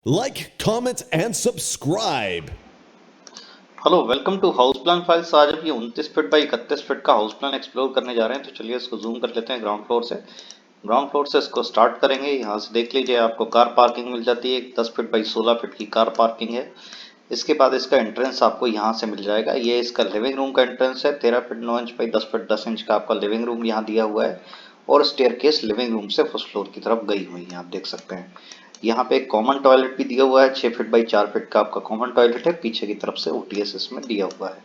Like, comment and subscribe. Hello, welcome to house plan files. आज अब ये 29 feet by 31 feet का house plan explore करने जा रहे हैं। तो चलिए इसको जूम कर लेते हैं ग्राउंड फ्लोर से। ग्राउंड फ्लोर से इसको स्टार्ट करेंगे। यहाँ से देख लीजिए आपको कार पार्किंग मिल जाती है। 10 फीट बाई 16 फीट की कार पार्किंग है। इसके बाद इसका एंट्रेंस आपको यहाँ से मिल जाएगा। ये इसका लिविंग रूम का एंट्रेंस है। 13 feet 9 inch by 10 feet 10 inch का आपका लिविंग रूम यहाँ दिया हुआ है। और स्टेयरकेस लिविंग रूम से फर्स्ट फ्लोर की तरफ गई हुई है, आप देख सकते हैं। यहाँ पे एक कॉमन टॉयलेट भी दिया हुआ है। 6 फीट बाई 4 फीट का आपका कॉमन टॉयलेट है। पीछे की तरफ से ओटीएस इसमें दिया हुआ है।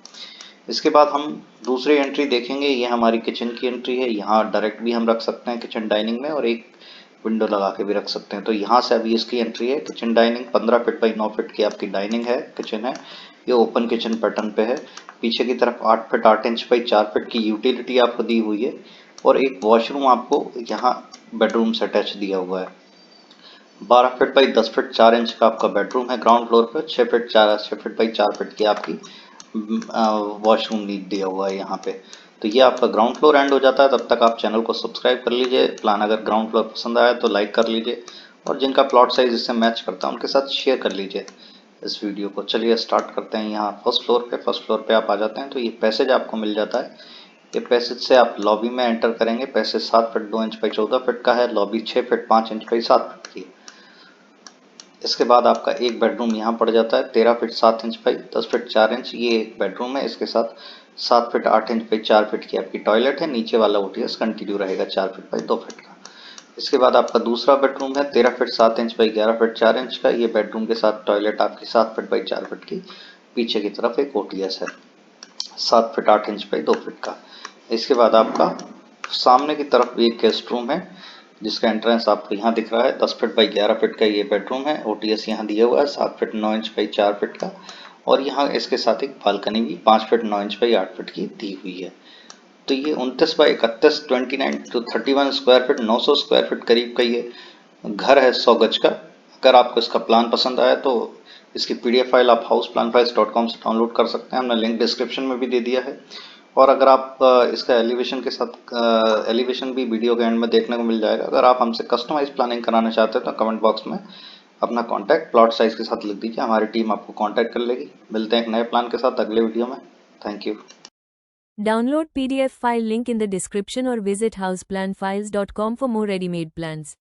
इसके बाद हम दूसरी एंट्री देखेंगे। ये हमारी किचन की एंट्री है। यहाँ डायरेक्ट भी हम रख सकते हैं किचन डाइनिंग में, और एक विंडो लगा के भी रख सकते हैं। तो यहाँ से अभी इसकी एंट्री है। Kitchen dining 15 feet by 9 feet की आपकी डाइनिंग है, किचन है। ये ओपन किचन पैटर्न पे है। पीछे की तरफ 8 फीट 8 इंच बाई 4 फीट की यूटिलिटी आपको दी हुई है। और एक वॉशरूम आपको यहाँ बेडरूम से अटैच दिया हुआ है। 12 फीट बाई 10 फीट 4 इंच का आपका बेडरूम है। ग्राउंड फ्लोर पर 6 फीट बाई 4 फीट की आपकी वॉशरूम दिया हुआ है यहाँ पे। तो ये आपका ग्राउंड फ्लोर एंड हो जाता है। तब तक आप चैनल को सब्सक्राइब कर लीजिए। प्लान अगर ग्राउंड फ्लोर पसंद आया तो लाइक कर लीजिए, और जिनका प्लॉट साइज इससे मैच करता है उनके साथ शेयर कर लीजिए इस वीडियो को। चलिए स्टार्ट करते हैं। यहाँ फर्स्ट फ्लोर पे आप आ जाते हैं तो ये पैसेज आपको मिल जाता है। ये पैसेज से आप लॉबी में एंटर करेंगे। Passage 7 feet 2 inch by 14 feet का है। Lobby 6 feet 5 inch by 7 feet की है। इसके बाद आपका एक बेडरूम यहाँ पड़ जाता है। 13 feet 7 inch by 10 feet 4 inch ये एक बेडरूम है। इसके साथ 7 फीट 8 इंच बाई 4 फीट की आपकी टॉयलेट है। नीचे वाला ओटीएस कंटिन्यू रहेगा 4 फीट बाई 2 फीट का। इसके बाद आपका दूसरा बेडरूम है। 13 feet 7 inch by 11 feet 4 inch का। ये बेडरूम के साथ टॉयलेट आपकी 7 फीट बाई 4 फीट की। पीछे की तरफ एक ओटीएस है 7 फीट 8 इंच बाई 2 फीट का। इसके बाद आपका सामने की तरफ भी एक गेस्ट रूम है, जिसका एंट्रेंस आपको यहाँ दिख रहा है। 10 फीट बाई 11 फीट का ये बेडरूम है। ओटीएस यहाँ दिया हुआ है 7 फीट 9 इंच बाई 4 फीट का। और यहाँ इसके साथ एक बालकनी भी 5 फीट 9 इंच बाई 8 फीट की दी हुई है। तो ये 29 by 31 29 to 31 square feet 900 square feet करीब का ये घर है 100 गज का। अगर आपको इसका प्लान पसंद आया तो इसकी पीडीएफ फाइल आप houseplantfiles.com से डाउनलोड कर सकते हैं। हमने लिंक डिस्क्रिप्शन में भी दे दिया है। और अगर आप इसका एलिवेशन के साथ एलिवेशन भी वीडियो के एंड में देखने को मिल जाएगा। अगर आप हमसे कस्टमाइज प्लानिंग कराना चाहते हैं तो कमेंट बॉक्स में अपना कॉन्टैक्ट प्लॉट साइज के साथ लिख दीजिए। हमारी टीम आपको कॉन्टैक्ट कर लेगी। मिलते हैं एक नए प्लान के साथ अगले वीडियो में। Thank you. Download PDF file link in the description or visit houseplanfiles.com for more ready-made plans.